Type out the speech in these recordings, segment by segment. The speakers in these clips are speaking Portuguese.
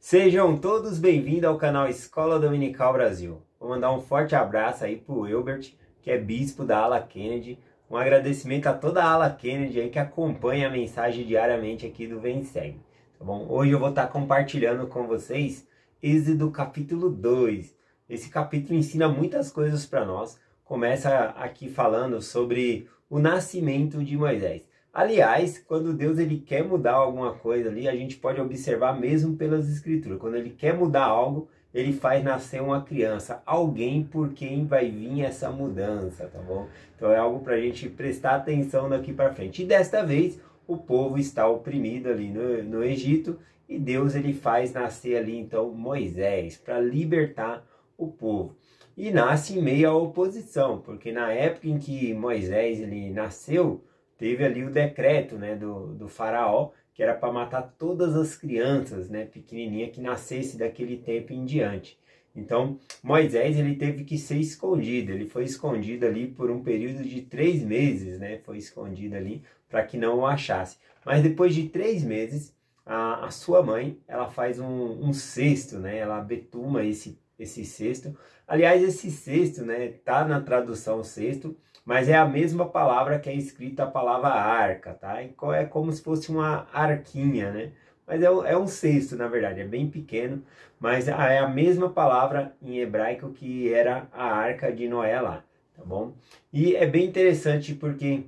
Sejam todos bem-vindos ao canal Escola Dominical Brasil. Vou mandar um forte abraço aí pro Elbert, que é bispo da Ala Kennedy. Um agradecimento a toda a Ala Kennedy aí que acompanha a mensagem diariamente aqui do Vem Segue. Tá bom? Hoje eu vou estar compartilhando com vocês Êxodo capítulo 2. Esse capítulo ensina muitas coisas para nós. Começa aqui falando sobre o nascimento de Moisés. Aliás, quando Deus ele quer mudar alguma coisa ali, a gente pode observar mesmo pelas escrituras. Quando ele quer mudar algo, ele faz nascer uma criança, alguém por quem vai vir essa mudança, tá bom? Então é algo para a gente prestar atenção daqui para frente. E desta vez, o povo está oprimido ali no Egito e Deus ele faz nascer ali então Moisés para libertar o povo. E nasce em meio à oposição, porque na época em que Moisés ele nasceu, teve ali o decreto, né, do faraó, que era para matar todas as crianças, né, pequenininha que nascesse daquele tempo em diante. Então, Moisés ele teve que ser escondido. Ele foi escondido ali por um período de 3 meses, né, foi escondido ali para que não o achasse. Mas depois de 3 meses, a sua mãe, ela faz um cesto, né, ela betuma esse cesto. Aliás, esse cesto, né, tá na tradução cesto, mas é a mesma palavra que é escrita a palavra arca, tá? É como se fosse uma arquinha, né? Mas é um cesto, na verdade, é bem pequeno, mas é a mesma palavra em hebraico que era a arca de Noé lá, tá bom? E é bem interessante porque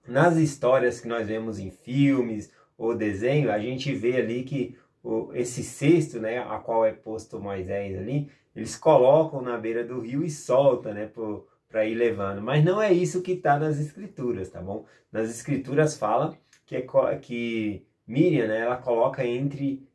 nas histórias que nós vemos em filmes ou desenho, a gente vê ali que esse cesto, né, a qual é posto Moisés ali, eles colocam na beira do rio e soltam, né, para ir levando. Mas não é isso que está nas escrituras, tá bom? Nas escrituras fala que Miriam, né, ela coloca entre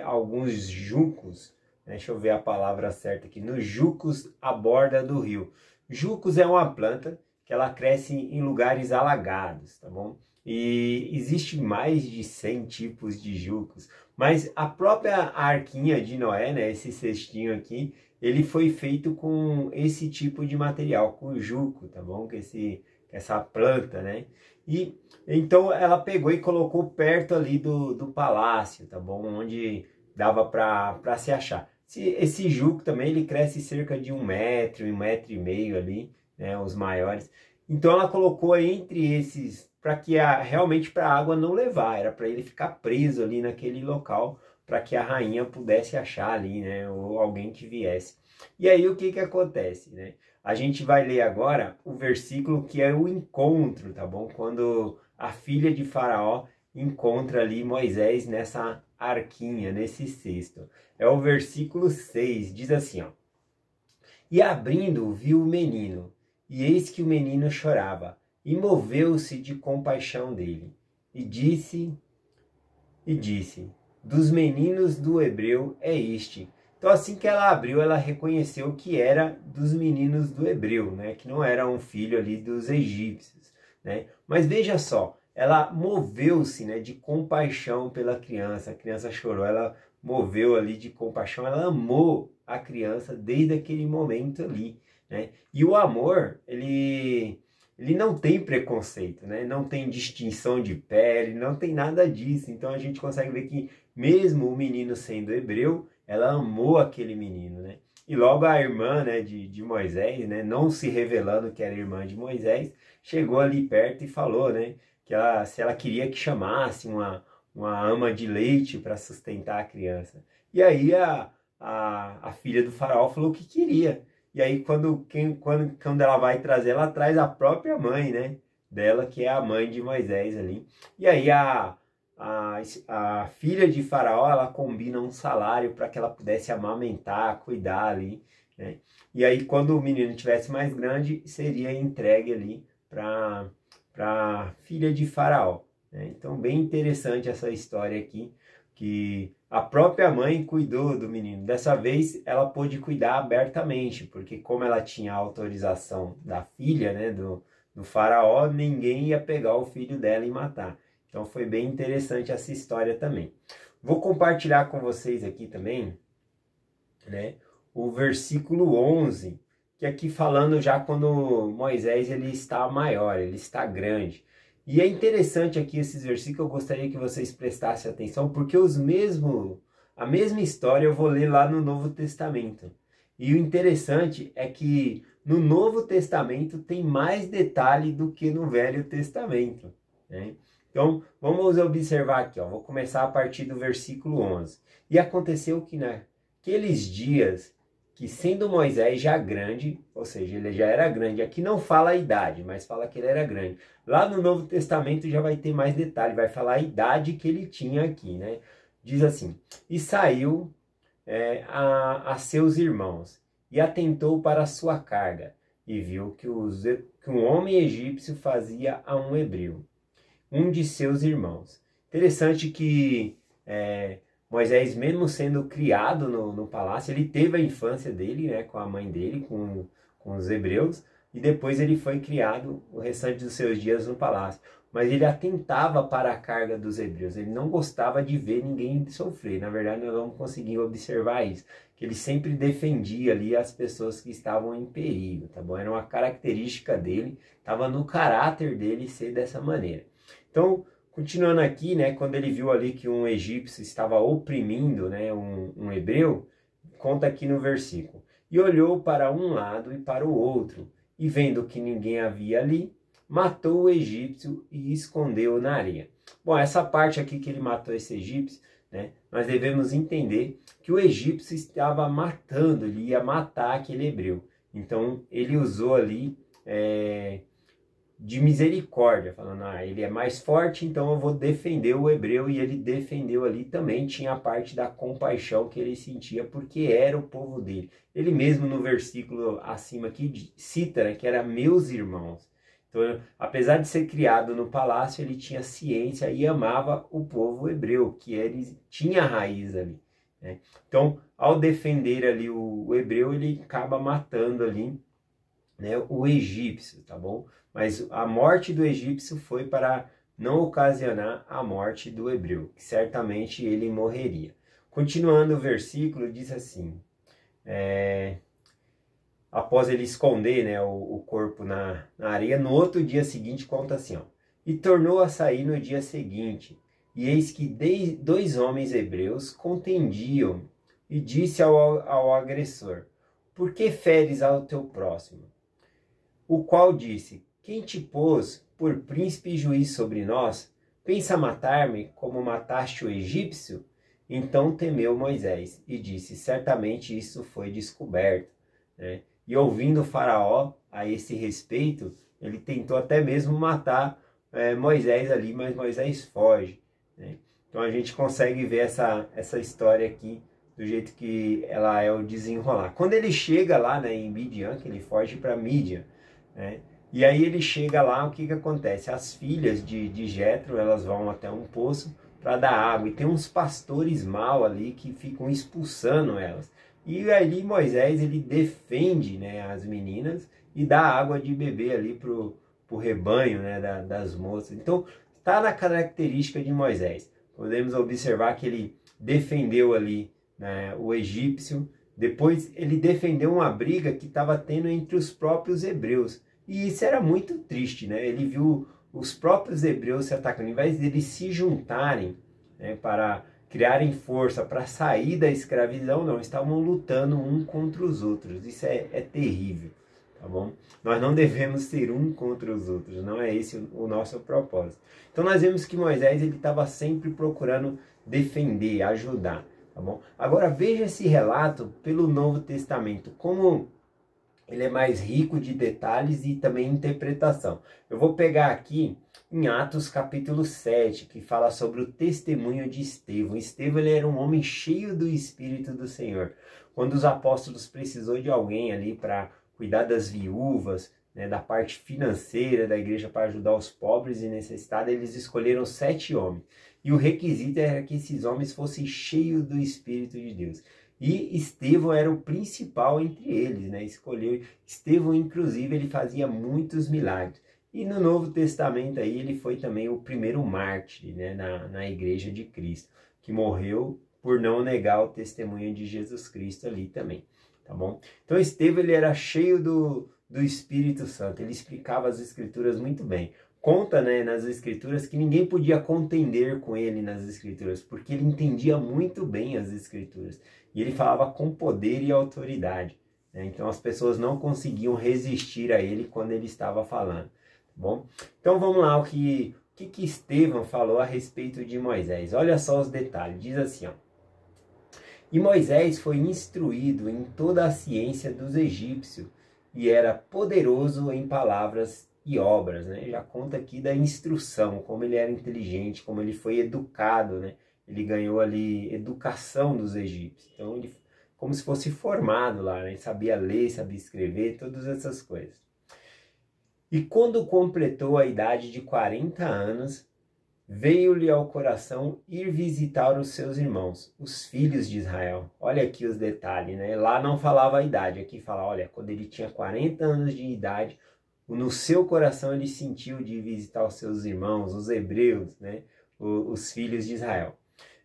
alguns juncos, né, deixa eu ver a palavra certa aqui, nos juncos à borda do rio. Juncos é uma planta que ela cresce em lugares alagados, tá bom? E existe mais de 100 tipos de juncos, mas a própria arquinha de Noé, né, esse cestinho aqui, ele foi feito com esse tipo de material, com junco, tá bom? Com essa planta, né? E então ela pegou e colocou perto ali do palácio, tá bom? Onde dava para se achar. Esse junco também ele cresce cerca de 1 metro, 1,5 metro ali, né? Os maiores. Então ela colocou entre esses para que realmente para a água não levar, era para ele ficar preso ali naquele local, para que a rainha pudesse achar ali, né, ou alguém que viesse. E aí o que acontece, né? A gente vai ler agora o versículo que é o encontro, tá bom? Quando a filha de Faraó encontra ali Moisés nessa arquinha, nesse cesto. É o versículo 6, diz assim, ó: E abrindo, viu o menino, e eis que o menino chorava, e moveu-se de compaixão dele, e disse, dos meninos do hebreu é este. Então assim que ela abriu, ela reconheceu que era dos meninos do hebreu, né? Que não era um filho ali dos egípcios, né? Mas veja só, ela moveu-se, né, de compaixão pela criança. A criança chorou, ela moveu ali de compaixão, ela amou a criança desde aquele momento ali, né? E o amor, ele não tem preconceito, né? Não tem distinção de pele, não tem nada disso. Então a gente consegue ver que mesmo o menino sendo hebreu, ela amou aquele menino, né? E logo a irmã, né, de Moisés, né, não se revelando que era irmã de Moisés, chegou ali perto e falou, né, que se ela queria que chamasse uma ama de leite para sustentar a criança. E aí a filha do faraó falou que queria. E aí quando ela vai trazer, ela traz a própria mãe, né, dela, que é a mãe de Moisés ali. E aí a filha de Faraó, ela combina um salário para que ela pudesse amamentar, cuidar ali, né? E aí quando o menino tivesse mais grande, seria entregue ali para a filha de Faraó, né? Então bem interessante essa história aqui, que a própria mãe cuidou do menino. Dessa vez ela pôde cuidar abertamente, porque como ela tinha a autorização da filha, né, do faraó, ninguém ia pegar o filho dela e matar. Então foi bem interessante essa história também. Vou compartilhar com vocês aqui também, né, o versículo 11, que aqui falando já quando Moisés ele está maior, ele está grande. E é interessante aqui esses versículos, eu gostaria que vocês prestassem atenção, porque os mesmos A mesma história eu vou ler lá no Novo Testamento. E o interessante é que no Novo Testamento tem mais detalhe do que no Velho Testamento, né? Então, vamos observar aqui, ó. Vou começar a partir do versículo 11. E aconteceu que naqueles dias, que sendo Moisés já grande, ou seja, ele já era grande, aqui não fala a idade, mas fala que ele era grande. Lá no Novo Testamento já vai ter mais detalhe, vai falar a idade que ele tinha aqui, né? Diz assim, e saiu a seus irmãos, e atentou para a sua carga, e viu que um homem egípcio fazia a um hebreu, um de seus irmãos. Interessante que Moisés, mesmo sendo criado no palácio, ele teve a infância dele, né, com a mãe dele, com os hebreus, e depois ele foi criado o restante dos seus dias no palácio. Mas ele atentava para a carga dos hebreus, ele não gostava de ver ninguém sofrer. Na verdade, nós vamos conseguir observar isso, que ele sempre defendia ali as pessoas que estavam em perigo, tá bom? Era uma característica dele, estava no caráter dele ser dessa maneira. Então, continuando aqui, né, quando ele viu ali que um egípcio estava oprimindo, né, um hebreu, conta aqui no versículo. E olhou para um lado e para o outro, e vendo que ninguém havia ali, matou o egípcio e escondeu-o na areia. Bom, essa parte aqui que ele matou esse egípcio, né, nós devemos entender que o egípcio estava matando, ele ia matar aquele hebreu. Então, ele usou ali de misericórdia, falando, ele é mais forte, então eu vou defender o hebreu, e ele defendeu ali também, tinha a parte da compaixão que ele sentia, porque era o povo dele. Ele mesmo no versículo acima aqui cita, né, que era meus irmãos. Então, apesar de ser criado no palácio, ele tinha ciência e amava o povo hebreu, que ele tinha raiz ali, né? Então, ao defender ali o hebreu, ele acaba matando ali, né, o egípcio, tá bom? Mas a morte do egípcio foi para não ocasionar a morte do hebreu, que certamente ele morreria. Continuando o versículo, diz assim, após ele esconder, né, o corpo na areia, no outro dia seguinte, conta assim, ó, e tornou a sair no dia seguinte, e eis que 2 homens hebreus contendiam, e disse ao agressor, por que feres ao teu próximo? O qual disse, quem te pôs por príncipe e juiz sobre nós? Pensa matar-me como mataste o egípcio? Então temeu Moisés e disse, certamente isso foi descoberto, né? E ouvindo Faraó a esse respeito, ele tentou até mesmo matar Moisés ali, mas Moisés foge, né? Então a gente consegue ver essa história aqui do jeito que ela é o desenrolar. Quando ele chega lá, né, em Midian, que ele foge para Midian, né? E aí ele chega lá, o que acontece? As filhas de Jétro, elas vão até um poço para dar água, e tem uns pastores mal ali que ficam expulsando elas. E ali Moisés, ele defende, né, as meninas e dá água de beber ali pro rebanho, né, das moças. Então, está na característica de Moisés. Podemos observar que ele defendeu ali, né, o egípcio. Depois ele defendeu uma briga que estava tendo entre os próprios hebreus. E isso era muito triste, né? Ele viu os próprios hebreus se atacando. Ao invés de eles se juntarem, né, para criarem força para sair da escravidão, não, estavam lutando um contra os outros. Isso é terrível, tá bom? Nós não devemos ser um contra os outros, não é esse o nosso propósito. Então nós vemos que Moisés, ele estava sempre procurando defender, ajudar. Tá bom? Agora veja esse relato pelo Novo Testamento, como ele é mais rico de detalhes e também interpretação. Eu vou pegar aqui em Atos capítulo 7, que fala sobre o testemunho de Estevão. Estevão, ele era um homem cheio do Espírito do Senhor. Quando os apóstolos precisou de alguém ali para cuidar das viúvas, né, da parte financeira da igreja para ajudar os pobres e necessitados, eles escolheram 7 homens. E o requisito era que esses homens fossem cheios do Espírito de Deus. E Estevão era o principal entre eles, né? Escolheu Estevão, inclusive, ele fazia muitos milagres. E no Novo Testamento aí ele foi também o primeiro mártir, né, na igreja de Cristo, que morreu por não negar o testemunho de Jesus Cristo ali também, tá bom? Então Estevão, ele era cheio do Espírito Santo, ele explicava as Escrituras muito bem. conta, né, nas escrituras que ninguém podia contender com ele nas escrituras, porque ele entendia muito bem as escrituras. E ele falava com poder e autoridade, né? Então as pessoas não conseguiam resistir a ele quando ele estava falando. Tá bom? Então vamos lá, o que Estevão falou a respeito de Moisés. Olha só os detalhes. Diz assim, ó. E Moisés foi instruído em toda a ciência dos egípcios e era poderoso em palavras e obras, né? Já conta aqui da instrução, como ele era inteligente, como ele foi educado, né? Ele ganhou ali educação dos egípcios. Então ele como se fosse formado lá, né? Ele sabia ler, sabia escrever, todas essas coisas. E quando completou a idade de 40 anos, veio-lhe ao coração ir visitar os seus irmãos, os filhos de Israel. Olha aqui os detalhes, né? Lá não falava a idade, aqui fala, olha, quando ele tinha 40 anos de idade, no seu coração ele sentiu de visitar os seus irmãos, os hebreus, né? Os filhos de Israel.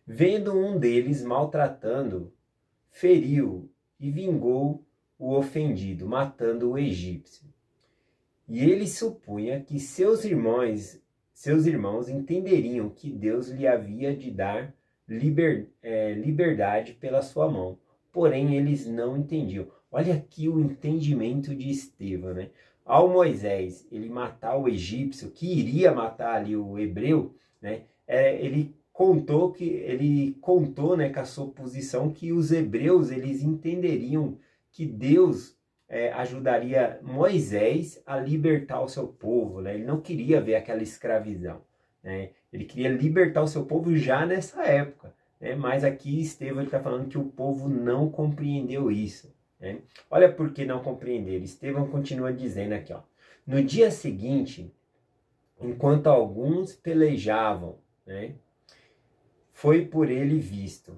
Vendo um deles maltratando, feriu e vingou o ofendido, matando o egípcio. E ele supunha que seus irmãos entenderiam que Deus lhe havia de dar liberdade pela sua mão. Porém, eles não entendiam. Olha aqui o entendimento de Estevão, né? Ao Moisés ele matar o egípcio, que iria matar ali o hebreu, né? Ele contou, né, com a suposição que os hebreus eles entenderiam que Deus ajudaria Moisés a libertar o seu povo, né? Ele não queria ver aquela escravidão, né? Ele queria libertar o seu povo já nessa época, né? Mas aqui Estevão está falando que o povo não compreendeu isso, né? Olha por que não compreender. Estevão continua dizendo aqui, ó. No dia seguinte, enquanto alguns pelejavam, né, foi por ele visto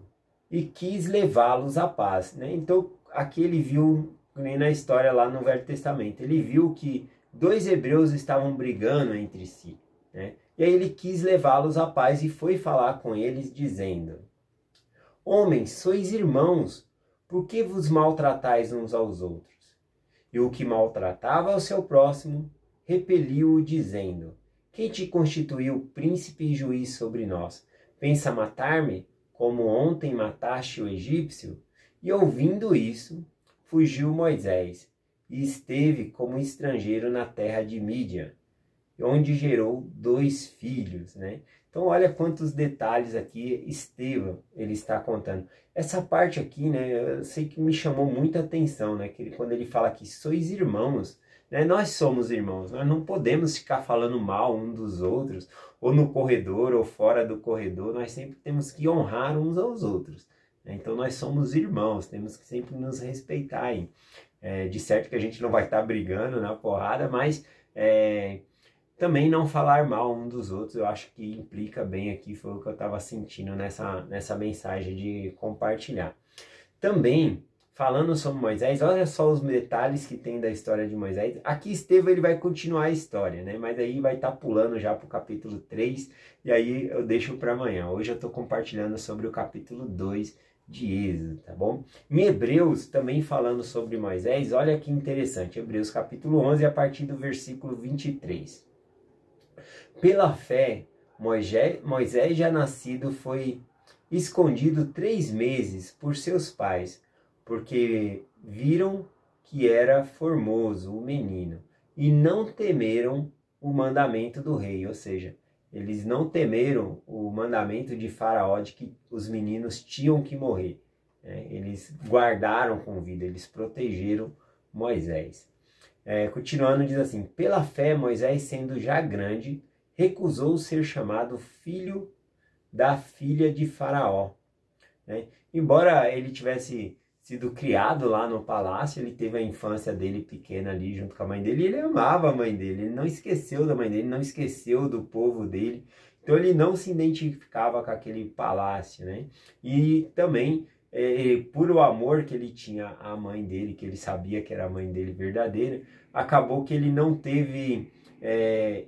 e quis levá-los à paz, né? Então aqui ele viu, nem na história lá no Velho Testamento, ele viu que dois hebreus estavam brigando entre si, né? E aí ele quis levá-los à paz e foi falar com eles dizendo: homens, sois irmãos, por que vos maltratais uns aos outros? E o que maltratava o seu próximo, repeliu-o dizendo: quem te constituiu príncipe e juiz sobre nós? Pensa matar-me, como ontem mataste o egípcio? E ouvindo isso, fugiu Moisés, e esteve como estrangeiro na terra de Mídian, onde gerou 2 filhos, né? Então olha quantos detalhes aqui Estevão ele está contando. Essa parte aqui, né, eu sei que me chamou muita atenção, né, que quando ele fala que sois irmãos, né, nós somos irmãos, nós não podemos ficar falando mal um dos outros, ou no corredor ou fora do corredor, nós sempre temos que honrar uns aos outros. Então nós somos irmãos, temos que sempre nos respeitar aí. De certo que a gente não vai estar brigando na porrada, mas também não falar mal um dos outros, eu acho que implica bem aqui, foi o que eu estava sentindo nessa mensagem de compartilhar. Também, falando sobre Moisés, olha só os detalhes que tem da história de Moisés. Aqui Estevão ele vai continuar a história, né? Mas aí vai estar pulando já para o capítulo 3, e aí eu deixo para amanhã. Hoje eu estou compartilhando sobre o capítulo 2 de Êxodo, tá bom? Em Hebreus, também falando sobre Moisés, olha que interessante, Hebreus capítulo 11, a partir do versículo 23. Pela fé, Moisés já nascido foi escondido 3 meses por seus pais, porque viram que era formoso o menino, e não temeram o mandamento do rei, ou seja, eles não temeram o mandamento de Faraó de que os meninos tinham que morrer. Eles guardaram com vida, eles protegeram Moisés. Continuando, diz assim: pela fé, Moisés, sendo já grande, recusou ser chamado filho da filha de Faraó. Embora ele tivesse sido criado lá no palácio, ele teve a infância dele pequena ali junto com a mãe dele, e ele amava a mãe dele, ele não esqueceu da mãe dele, não esqueceu do povo dele, então ele não se identificava com aquele palácio, né? E também, por o amor que ele tinha à mãe dele, que ele sabia que era a mãe dele verdadeira, acabou que ele não teve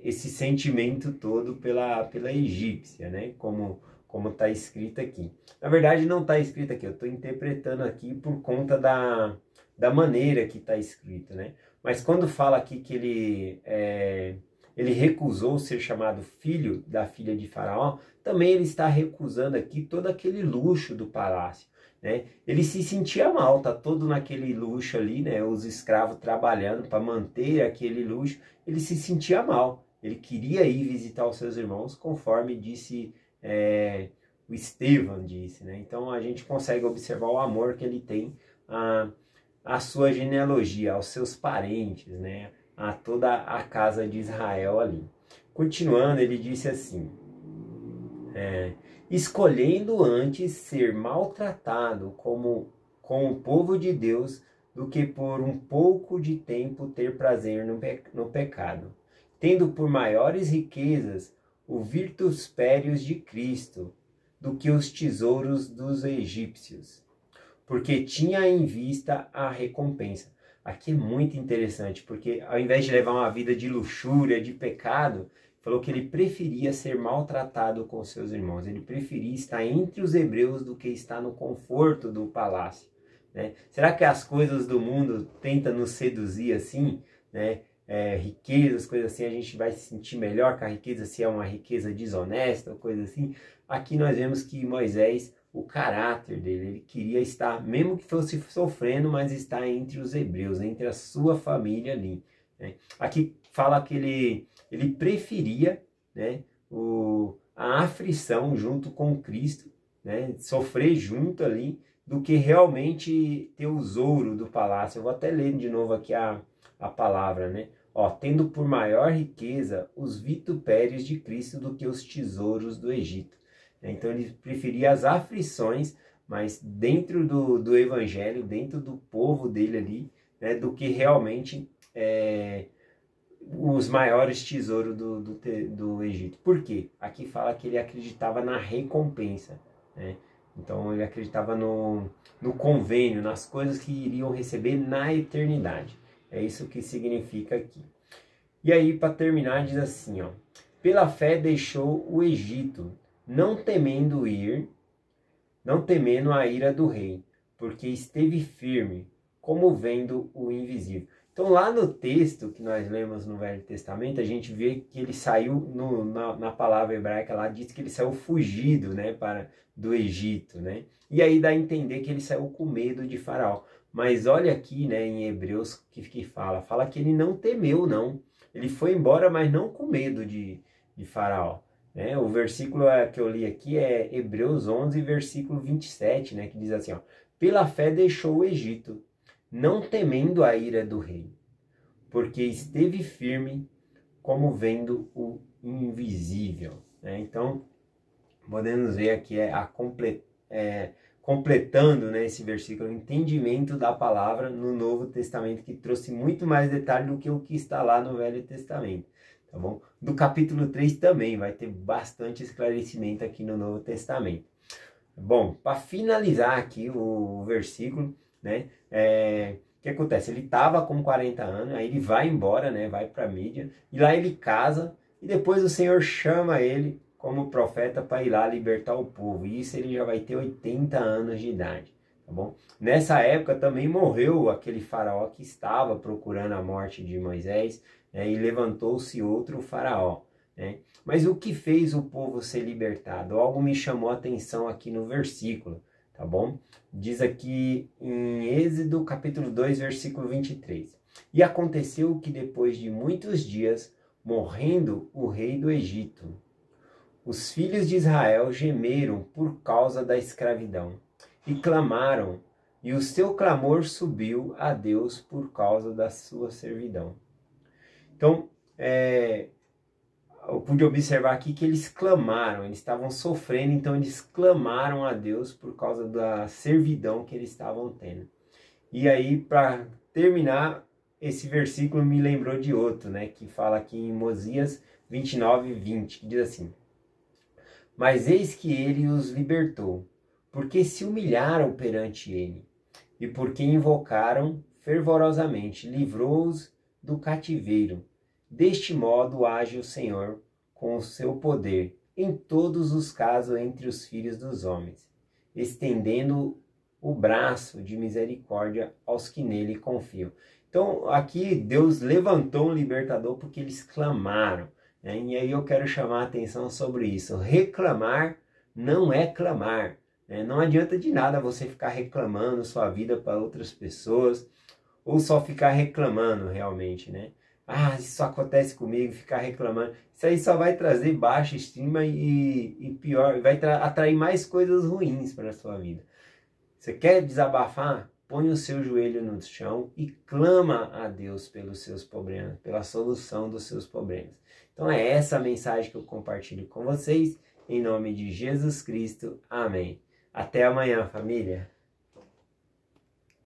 esse sentimento todo pela egípcia, né? Como está escrito aqui. Na verdade não está escrito aqui, eu estou interpretando aqui por conta da maneira que está escrito, né? Mas quando fala aqui que ele ele recusou ser chamado filho da filha de Faraó, também ele está recusando aqui todo aquele luxo do palácio, né? Ele se sentia mal, tá todo naquele luxo ali, né? Os escravos trabalhando para manter aquele luxo, ele se sentia mal. Ele queria ir visitar os seus irmãos, conforme disse o Estevão disse, né? Então a gente consegue observar o amor que ele tem à sua genealogia, aos seus parentes, né? A toda a casa de Israel ali. Continuando, ele disse assim: escolhendo antes ser maltratado com o povo de Deus do que por um pouco de tempo ter prazer no pecado, tendo por maiores riquezas os vitupérios de Cristo do que os tesouros dos egípcios, porque tinha em vista a recompensa. Aqui é muito interessante, porque ao invés de levar uma vida de luxúria, de pecado, falou que ele preferia ser maltratado com seus irmãos, ele preferia estar entre os hebreus do que estar no conforto do palácio, né? Será que as coisas do mundo tentam nos seduzir assim, né? Riquezas, coisas assim, a gente vai se sentir melhor com a riqueza, se é uma riqueza desonesta ou coisa assim? Aqui nós vemos que Moisés, o caráter dele, ele queria estar, mesmo que fosse sofrendo, mas estar entre os hebreus, entre a sua família ali, né? Aqui fala que ele preferia, né, a aflição junto com Cristo, né, sofrer junto ali, do que realmente ter o ouro do palácio. Eu vou até ler de novo aqui a palavra, né? Ó, tendo por maior riqueza os vitupérios de Cristo do que os tesouros do Egito. Então ele preferia as aflições, mas dentro do evangelho, dentro do povo dele ali, né, do que realmente os maiores tesouros do Egito. Por quê? Aqui fala que ele acreditava na recompensa, né? Então ele acreditava no convênio, nas coisas que iriam receber na eternidade. É isso que significa aqui. E aí, para terminar, diz assim, ó: pela fé deixou o Egito, não temendo a ira do rei, porque esteve firme, como vendo o invisível. Então lá no texto que nós lemos no Velho Testamento, a gente vê que ele saiu, na palavra hebraica lá, diz que ele saiu fugido, né, do Egito, né? E aí dá a entender que ele saiu com medo de Faraó. Mas olha aqui, né, em Hebreus que fala que ele não temeu, não. Ele foi embora, mas não com medo de Faraó, né? O versículo que eu li aqui é Hebreus 11, versículo 27, né, que diz assim, ó: pela fé deixou o Egito, não temendo a ira do rei, porque esteve firme, como vendo o invisível, né? Então, podemos ver aqui completando, né, esse versículo, o entendimento da palavra no Novo Testamento, que trouxe muito mais detalhe do que o que está lá no Velho Testamento, tá bom? Do capítulo 3 também vai ter bastante esclarecimento aqui no Novo Testamento. Bom, para finalizar aqui o versículo, né, o que acontece? Ele estava com 40 anos, aí ele vai embora, né, vai para Mídia, e lá ele casa, e depois o Senhor chama ele como profeta para ir lá libertar o povo. E isso ele já vai ter 80 anos de idade, tá bom? Nessa época também morreu aquele faraó que estava procurando a morte de Moisés, né, e levantou-se outro faraó, né? Mas o que fez o povo ser libertado? Algo me chamou a atenção aqui no versículo, tá bom? Diz aqui em Êxodo capítulo 2, versículo 23. E aconteceu que depois de muitos dias, morrendo o rei do Egito, os filhos de Israel gemeram por causa da escravidão e clamaram, e o seu clamor subiu a Deus por causa da sua servidão. Então, eu pude observar aqui que eles clamaram, eles estavam sofrendo, então eles clamaram a Deus por causa da servidão que eles estavam tendo. E aí, para terminar, esse versículo me lembrou de outro, né, que fala aqui em Mosias 29, 20, que diz assim: mas eis que ele os libertou, porque se humilharam perante ele, e porque invocaram fervorosamente, livrou-os do cativeiro. Deste modo age o Senhor com o seu poder em todos os casos entre os filhos dos homens, estendendo o braço de misericórdia aos que nele confiam. Então, aqui Deus levantou um libertador porque eles clamaram, né? E aí eu quero chamar a atenção sobre isso. Reclamar não é clamar, né? Não adianta de nada você ficar reclamando sua vida para outras pessoas, ou só ficar reclamando realmente, né? Ah, isso acontece comigo, ficar reclamando. Isso aí só vai trazer baixa estima e pior, vai atrair mais coisas ruins para a sua vida. Você quer desabafar? Põe o seu joelho no chão e clama a Deus pelos seus problemas, pela solução dos seus problemas. Então é essa a mensagem que eu compartilho com vocês, em nome de Jesus Cristo. Amém. Até amanhã, família.